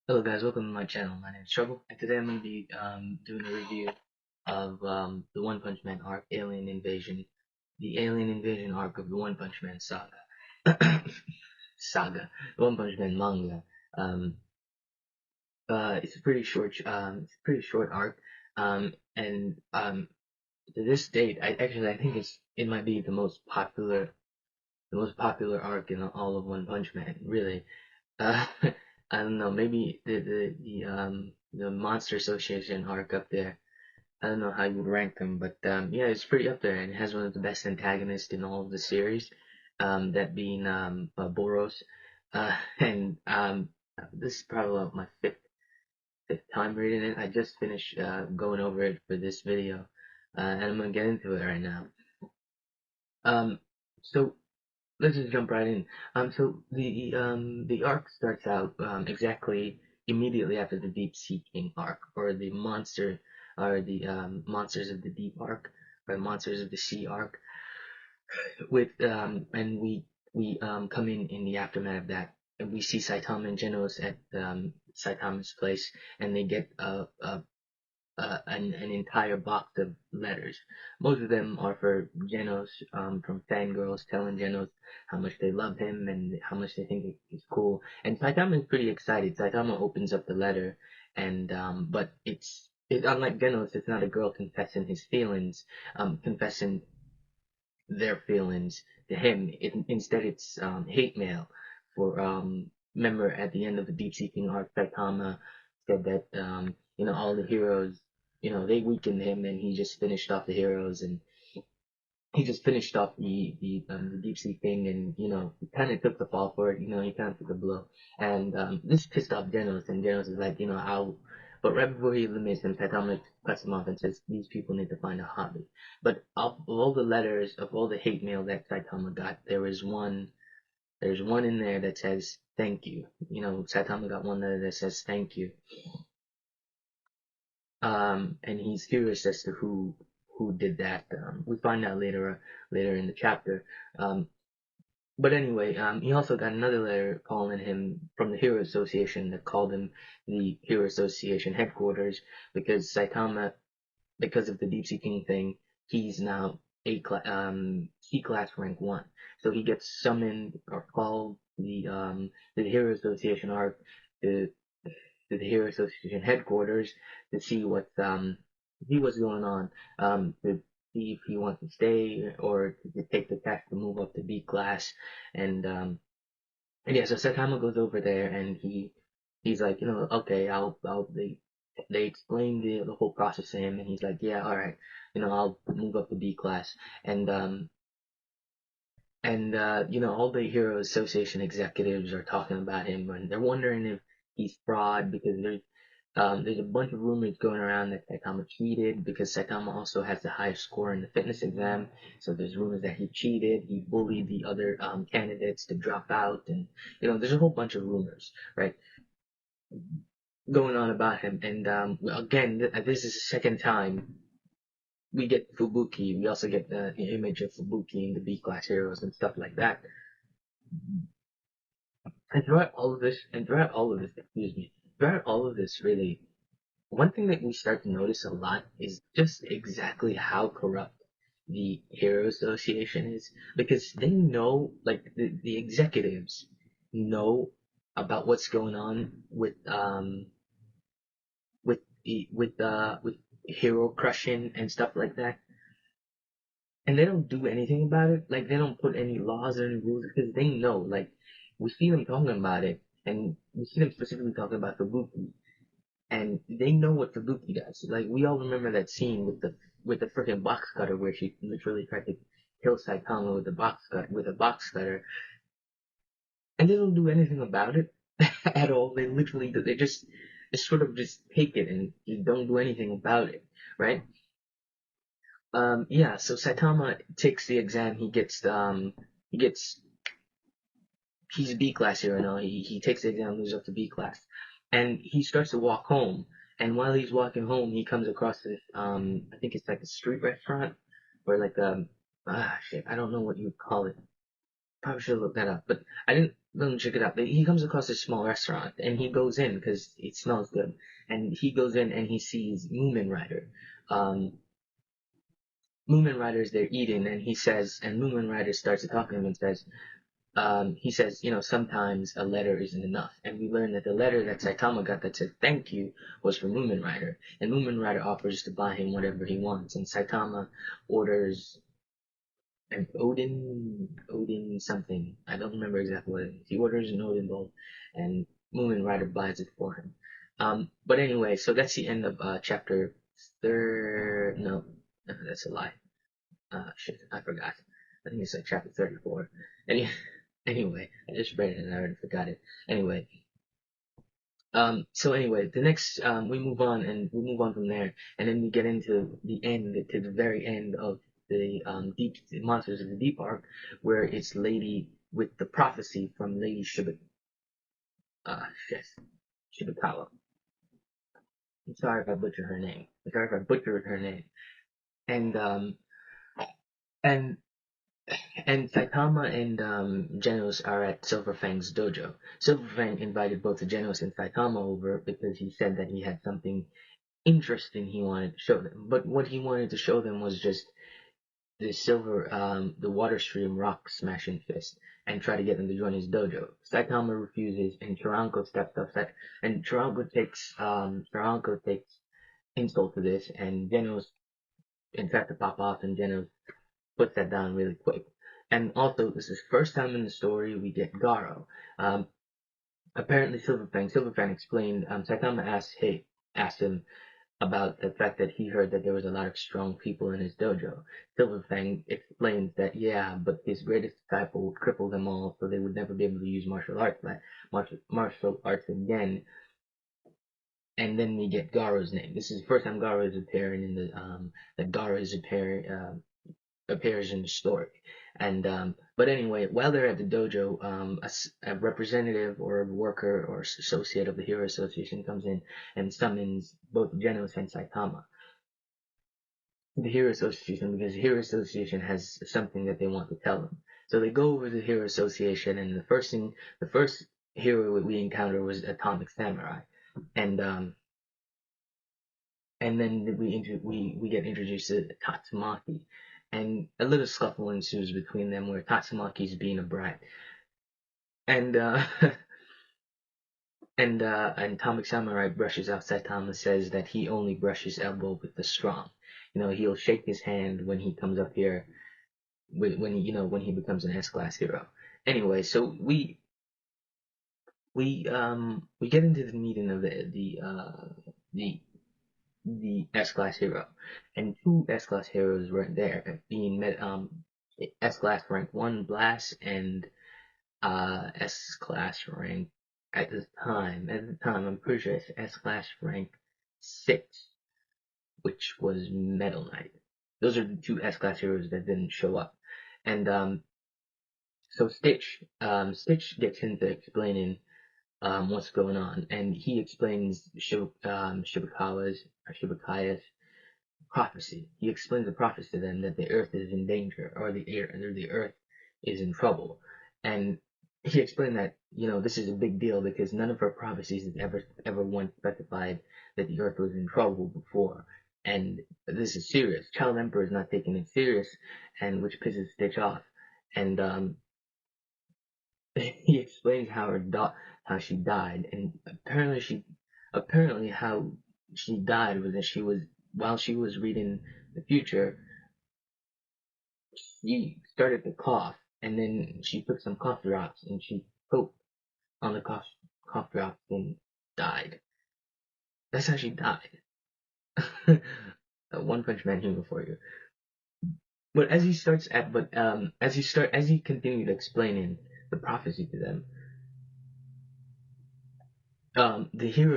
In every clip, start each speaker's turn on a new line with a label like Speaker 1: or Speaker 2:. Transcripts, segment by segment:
Speaker 1: Hello guys, welcome to my channel. My name is Trouble, and today I'm going to be doing a review of the One Punch Man arc, Alien Invasion, the Alien Invasion arc of the One Punch Man saga. The One Punch Man manga. Um, it's a pretty short arc, and to this date, I think it might be the most popular arc in all of One Punch Man, really. Uh, I don't know, maybe the Monster Association arc up there. I don't know how you would rank them, but yeah, it's pretty up there, and it has one of the best antagonists in all of the series, that being Boros. And this is probably my fifth time reading it. I just finished going over it for this video, and I'm gonna get into it right now. Um, so let's just jump right in. So the arc starts out exactly immediately after the Deep Sea King arc, or the Monsters of the Deep arc, or Monsters of the Sea arc. And we come in the aftermath of that, and we see Saitama and Genos at Saitama's place, and they get an entire box of letters. Most of them are for Genos, from fangirls telling Genos how much they love him and how much they think he's cool. And Saitama is pretty excited. Saitama opens up the letter, and but it unlike Genos, it's not a girl confessing his feelings, confessing their feelings to him. Instead, it's hate mail. For remember at the end of the Deep Seeking arc, Saitama said that all the heroes, they weakened him, and he just finished off the heroes, and he just finished off the Deep Sea thing, and he kind of took the fall for it. He kind of took the blow, and this pissed off Genos, and Genos is like, I'll. But right before he eliminates him, Saitama cuts him off and says these people need to find a hobby. But of all the letters, of all the hate mail that Saitama got, there's one in there that says thank you. Saitama got one letter that says thank you. And he's curious as to who did that. We find out later in the chapter. Um, but anyway, he also got another letter calling him from the Hero Association that called him the Hero Association headquarters because Saitama, because of the Deep Sea King thing, he's now C class rank 1. So he gets summoned or called to the Hero Association arc to to the Hero Association headquarters to see what's going on, to see if he wants to stay or to take the task to move up to B class, and yeah, so Saitama goes over there and he's like, okay, they explain the whole process to him, and he's like, yeah, all right, I'll move up to B class, and all the Hero Association executives are talking about him, and they're wondering if he's fraud because there's a bunch of rumors going around that Saitama cheated because Saitama also has the highest score in the fitness exam. So there's rumors that he cheated, he bullied the other candidates to drop out, and there's a whole bunch of rumors, right, going on about him. And again, this is the second time we get Fubuki. We also get the image of Fubuki in the B class heroes and stuff like that. And throughout all of this, really, one thing that we start to notice a lot is just exactly how corrupt the Hero Association is, because they know, like the executives know about what's going on with hero crushing and stuff like that, and they don't do anything about it. Like they don't put any laws or any rules because they know. Like we see them talking about it, and we see them specifically talking about Fubuki, and they know what Fubuki does. Like we all remember that scene with the freaking box cutter where she literally tried to kill Saitama with a box cutter, and they don't do anything about it at all. They literally they just sort of just take it and just don't do anything about it, right? Yeah. So Saitama takes the exam. He gets he's B class here now. He takes the exam, moves up to B class, and he starts to walk home. And while he's walking home, he comes across this I think it's like a street restaurant or like shit, I don't know what you would call it. Probably should look that up, but I didn't. let me check it out. He comes across this small restaurant, and he goes in because it smells good. And he goes in and he sees Moomin Rider. Um, Moomin Rider is there eating, and he says, and Moomin Rider starts to talk to him and says, he says, sometimes a letter isn't enough. And we learn that the letter that Saitama got that said thank you was from Moomin Rider. And Moomin Rider offers to buy him whatever he wants. And Saitama orders an Odin something. I don't remember exactly what it is. He orders an Odin bowl, and Moomin Rider buys it for him. But anyway, so that's the end of chapter third. No, that's a lie. Shit, I forgot. I think it's like chapter 34. Anyway, I just read it and I already forgot it. Anyway, so anyway, the next, we move on and we move on from there, and then we get into the end, to the very end of the Monsters of the Deep arc, where it's Lady with the prophecy from Lady Shibakawa. I'm sorry if I butchered her name. And and Saitama and Genos are at Silverfang's dojo. Silverfang invited both Genos and Saitama over because he said that he had something interesting he wanted to show them. But what he wanted to show them was just the water stream rock smashing fist, and try to get them to join his dojo. Saitama refuses, and Taranko steps up, and Taranko takes insult to this, and Genos in fact to pop off, and Genos puts that down really quick. And also, this is the first time in the story we get Garo. Apparently, Silverfang explained. Saitama asked him about the fact that he heard that there was a lot of strong people in his dojo. Silverfang explains that, yeah, but his greatest disciple would cripple them all, so they would never be able to use martial arts again. And then we get Garo's name. This is the first time Garo is appearing in that Garo is appears in the story. And but anyway, while they're at the dojo, a representative or a worker or associate of the Hero Association comes in and summons both Genos and Saitama to the Hero Association, because the Hero Association has something that they want to tell them. So they go over to the Hero Association, and the first hero we encounter was Atomic Samurai, and then we get introduced to Tatsumaki, and a little scuffle ensues between them where Tatsumaki's being a brat, and and Atomic Samurai brushes out Saitama, says that he only brushes elbow with the strong. He'll shake his hand when he comes up here, when he becomes an S-class hero. Anyway, so we get into the meeting of the S-class hero, and two S-class heroes were there, being S-class rank 1 Blast and S-class rank at the time. I'm pretty sure it's S-class rank 6, which was Metal Knight. Those are the two S-class heroes that didn't show up. And so Stitch gets into explaining what's going on, and he explains Shibakaya's prophecy. He explains the prophecy to them that the Earth is in danger, or the Earth is in trouble, and he explained that this is a big deal because none of her prophecies has ever once specified that the Earth was in trouble before, and this is serious. Child Emperor is not taking it serious, and which pisses Stitch off, and he explains how she died, and apparently how she died was that while she was reading the future, she started to cough, and then she took some cough drops and she poked on the cough drops and died. That's how she died. One Punch Man humor for you. But as he continued explaining the prophecy to them, the Hero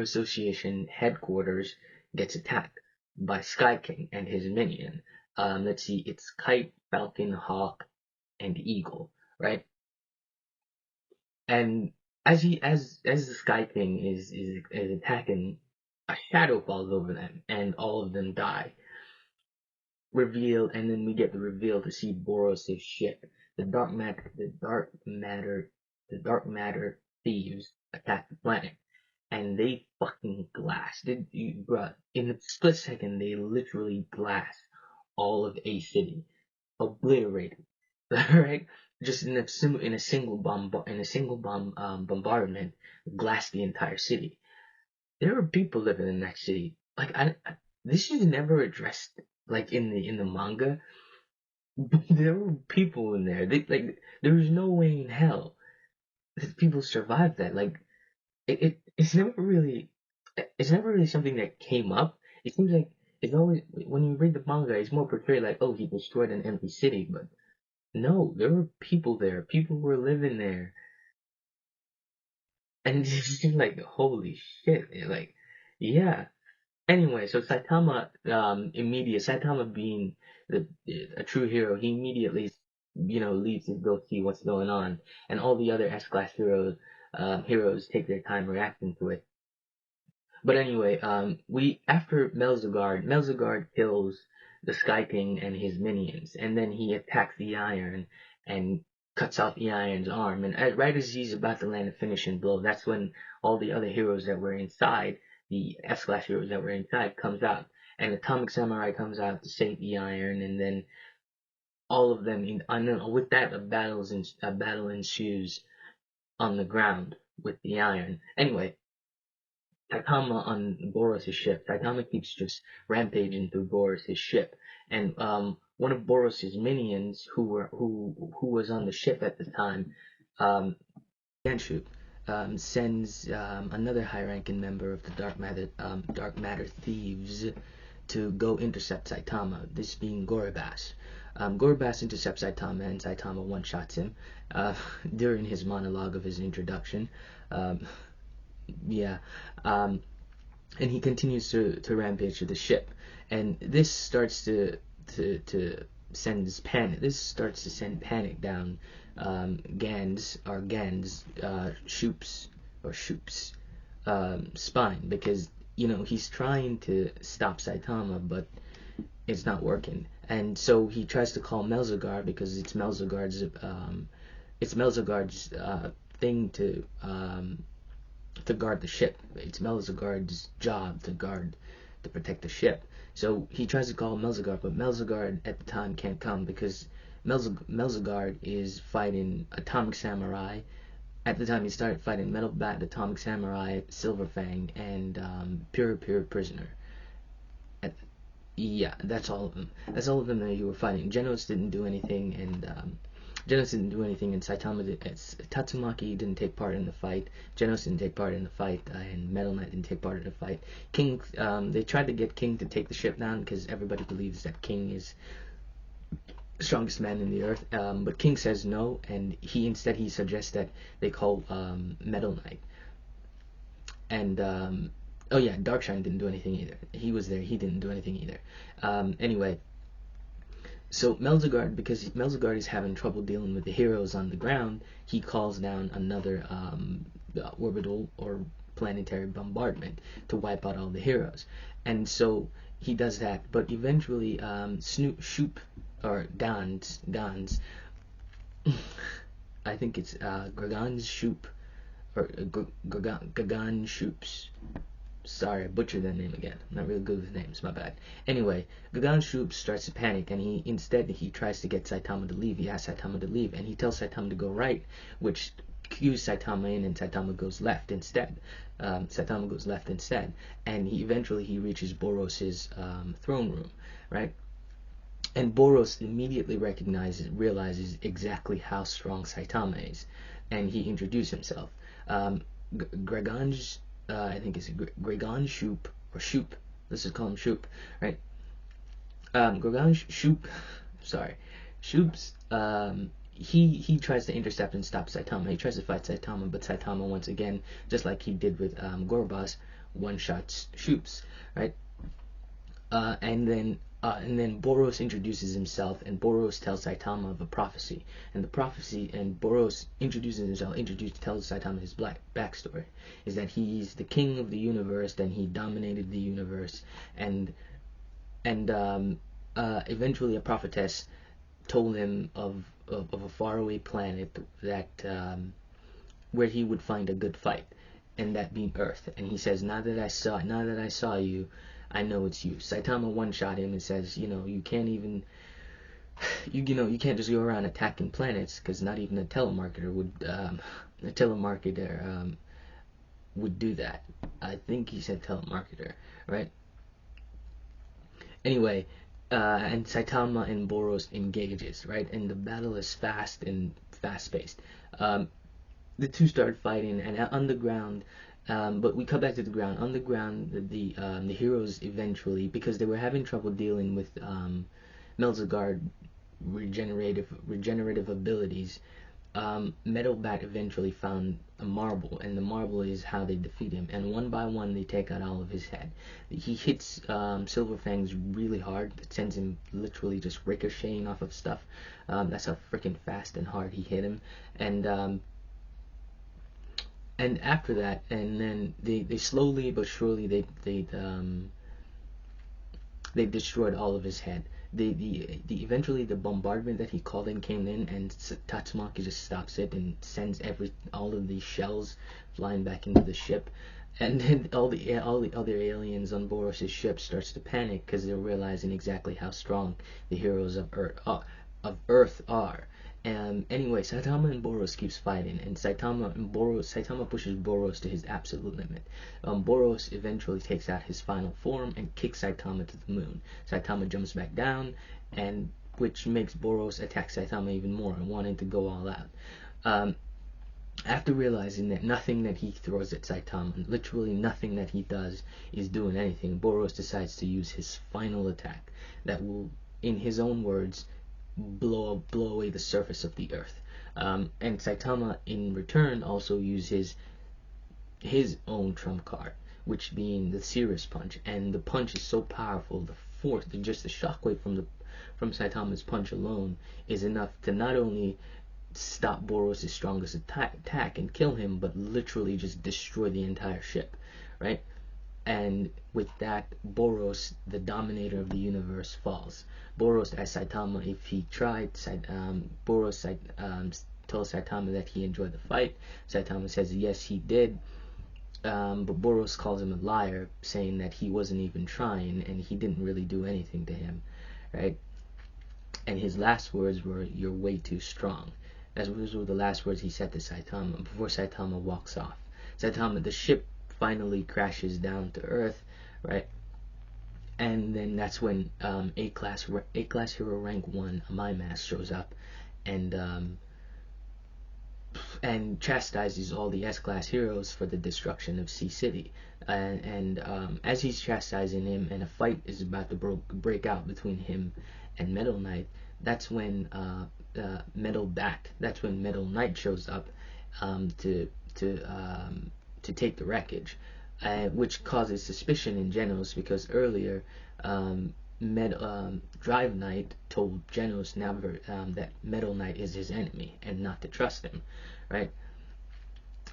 Speaker 1: Association headquarters gets attacked by Sky King and his minion. Let's see, it's Kite, Falcon, Hawk, and Eagle, right? And as the Sky King is attacking, a shadow falls over them, and all of them die. And then we get the reveal to see Boros' ship. the dark matter thieves attack the planet, and they fucking blasted, bruh. In a split second, they literally blast all of a city, obliterated, right? Just in a single bomb bombardment, blast the entire city. There were people living in that city. Like this is never addressed like in the manga. There were people in there. There was no way in hell that people survived that. Like it's never really something that came up. It seems like it's always when you read the manga, it's more portrayed like, oh, he destroyed an empty city, but no, there were people there. People were living there, and it's just like holy shit. Like, yeah. Anyway, so Saitama being a true hero, he immediately, leaves to go see what's going on, and all the other S-class heroes take their time reacting to it. But anyway, after Melzugard kills the Sky King and his minions, and then he attacks the Iron and cuts off the Iron's arm. And right as he's about to land a finishing blow, that's when all the other heroes that were inside, the S-class heroes that were inside, comes out, and Atomic Samurai comes out to save the Iron, and then all of them, and then with that, a battle ensues on the ground with the Iron. Anyway, Saitama on Boros' ship. Saitama keeps just rampaging through Boros' ship, and one of Boros' minions, who was on the ship at the time, um, Genshu, sends another high-ranking member of the Dark Matter Thieves to go intercept Saitama. This being Gorobas. Gorobas intercepts Saitama, and Saitama one-shots him during his monologue of his introduction. Um, yeah. Um, and he continues to rampage to the ship, and this starts to send panic. This starts to send panic down Shoop's spine, because he's trying to stop Saitama, but it's not working, and so he tries to call Melzugard, because it's Melzugard's thing to guard the ship. It's Melzugard's job to protect the ship. So he tries to call Melzugard, but Melzugard at the time can't come because Melzugard is fighting Atomic Samurai. At the time he started fighting Metal Bat, Atomic Samurai, Silverfang, and Pure Prisoner. At, yeah, that's all of them. That's all of them that you were fighting. Genos didn't do anything, and Tatsumaki didn't take part in the fight. Genos didn't take part in the fight, and Metal Knight didn't take part in the fight. King, they tried to get King to take the ship down because everybody believes that King is the strongest man in the earth. But King says no, and he suggests that they call Metal Knight. And oh yeah, Darkshine didn't do anything either. He was there. He didn't do anything either. Anyway. So Melzugard, because Melzugard is having trouble dealing with the heroes on the ground, he calls down another orbital or planetary bombardment to wipe out all the heroes. And so he does that, but eventually Shoop, or Gans, I think it's Gagan's Shoop, or Gagan Shoops. Sorry, I butchered that name again. I'm not really good with names, my bad. Anyway, Gagan Shoop starts to panic, and he tries to get Saitama to leave. He asks Saitama to leave, and he tells Saitama to go right, which cues Saitama in, and Saitama goes left instead. And he reaches Boros' throne room, right? And Boros immediately realizes exactly how strong Saitama is, and he introduces himself. Greganj, I think it's Gregan Shoop, or Shoop. Let's just call him Shoop, right? Gregan Shoop, sorry, Shoop's. He tries to intercept and stop Saitama. He tries to fight Saitama, but Saitama once again, just like he did with Gorobas, one-shots Shoops, right? And then Boros introduces himself, and Boros tells Saitama of a prophecy. And Boros introduces himself, tells Saitama his backstory, is that he's the king of the universe, then he dominated the universe, and eventually a prophetess told him of of a faraway planet that where he would find a good fight, and that being Earth. And he says, now that I saw you, I know it's you. Saitama one shot him and says, you can't even you can't just go around attacking planets, because not even a telemarketer would do that. I think he said telemarketer, right? Anyway, and Saitama and Boros engages, right? And the battle is fast-paced. The two start fighting, and on the ground, but we come back to the ground. On the ground, the heroes eventually, because they were having trouble dealing with Melzagard regenerative abilities, Metal Bat eventually found a marble, and the marble is how they defeat him. And one by one, they take out all of his head. He hits Silver Fangs really hard. It sends him literally just ricocheting off of stuff. That's how freaking fast and hard he hit him. And after that, and then they slowly but surely they destroyed all of his head. The eventually the bombardment that he called in came in, and Tatsumaki just stops it and sends all of these shells flying back into the ship. And then all the other aliens on Boros' ship starts to panic, because they're realizing exactly how strong the heroes of Earth are. Anyway, Saitama and Boros keeps fighting, and Saitama pushes Boros to his absolute limit. Boros eventually takes out his final form and kicks Saitama to the moon. Saitama jumps back down, and which makes Boros attack Saitama even more and wanting to go all out. After realizing that nothing that he throws at Saitama, literally nothing that he does, is doing anything, Boros decides to use his final attack that will, in his own words, blow away the surface of the Earth. And Saitama, in return, also uses his own trump card, which being the Cirrus Punch. And the punch is so powerful, the force, just the shockwave from Saitama's punch alone is enough to not only stop Boros' strongest attack and kill him, but literally just destroy the entire ship, right? And with that, Boros, the dominator of the universe, falls. Boros asked Saitama if he tried. Boros told Saitama that he enjoyed the fight. Saitama says yes, he did. But Boros calls him a liar, saying that he wasn't even trying and he didn't really do anything to him, right? And his last words were, "You're way too strong." Those were the last words he said to Saitama before Saitama walks off. The ship finally crashes down to Earth, right? And then that's when A-class hero rank 1, Maimas, shows up and chastises all the S-class heroes for the destruction of Sea City. And as he's chastising him, and a fight is about to break out between him and Metal Knight, that's when Metal Knight shows up to take the wreckage, which causes suspicion in Genos, because earlier Drive Knight told Genos that Metal Knight is his enemy and not to trust him, right?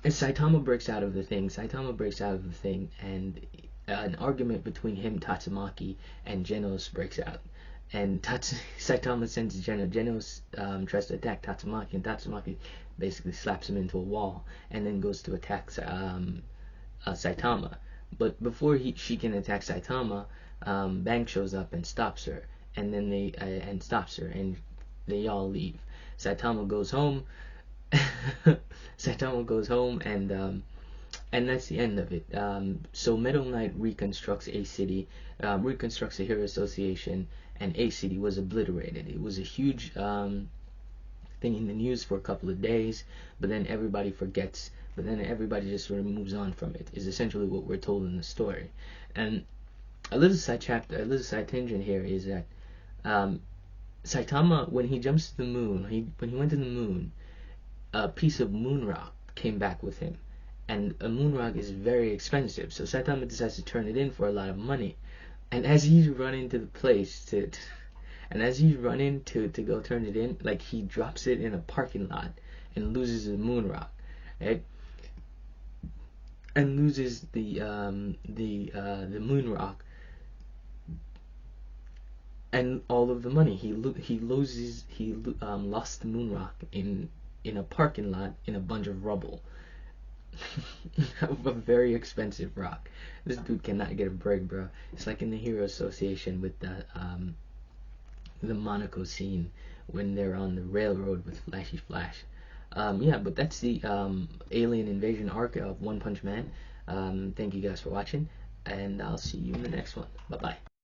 Speaker 1: And Saitama breaks out of the thing, and an argument between him, Tatsumaki, and Genos breaks out. And Saitama sends Genos. Genos tries to attack Tatsumaki, and Tatsumaki basically slaps him into a wall, and then goes to attack Saitama. But before she can attack Saitama, Bang shows up and stops her, and then they all leave. Saitama goes home. And that's the end of it. So Metal Knight reconstructs A City, reconstructs the Hero Association, and A City was obliterated. It was a huge thing in the news for a couple of days, but then everybody forgets. But then everybody just sort of moves on from it, is essentially what we're told in the story. And a little side tangent here is that Saitama, when he jumps to the moon, when he went to the moon, a piece of moon rock came back with him. And a moon rock is very expensive, so Saitama decides to turn it in for a lot of money. And as he's running to the place to go turn it in, like, he drops it in a parking lot and loses the moon rock, right? And loses the moon rock. and all of the money. He lost the moon rock in a parking lot in a bunch of rubble. A very expensive rock. This dude cannot get a break, bro. It's like in the Hero Association with the Monaco scene when they're on the railroad with Flashy Flash. Yeah, but that's the Alien Invasion arc of One Punch Man. Thank you guys for watching, and I'll see you in the next one. Bye bye.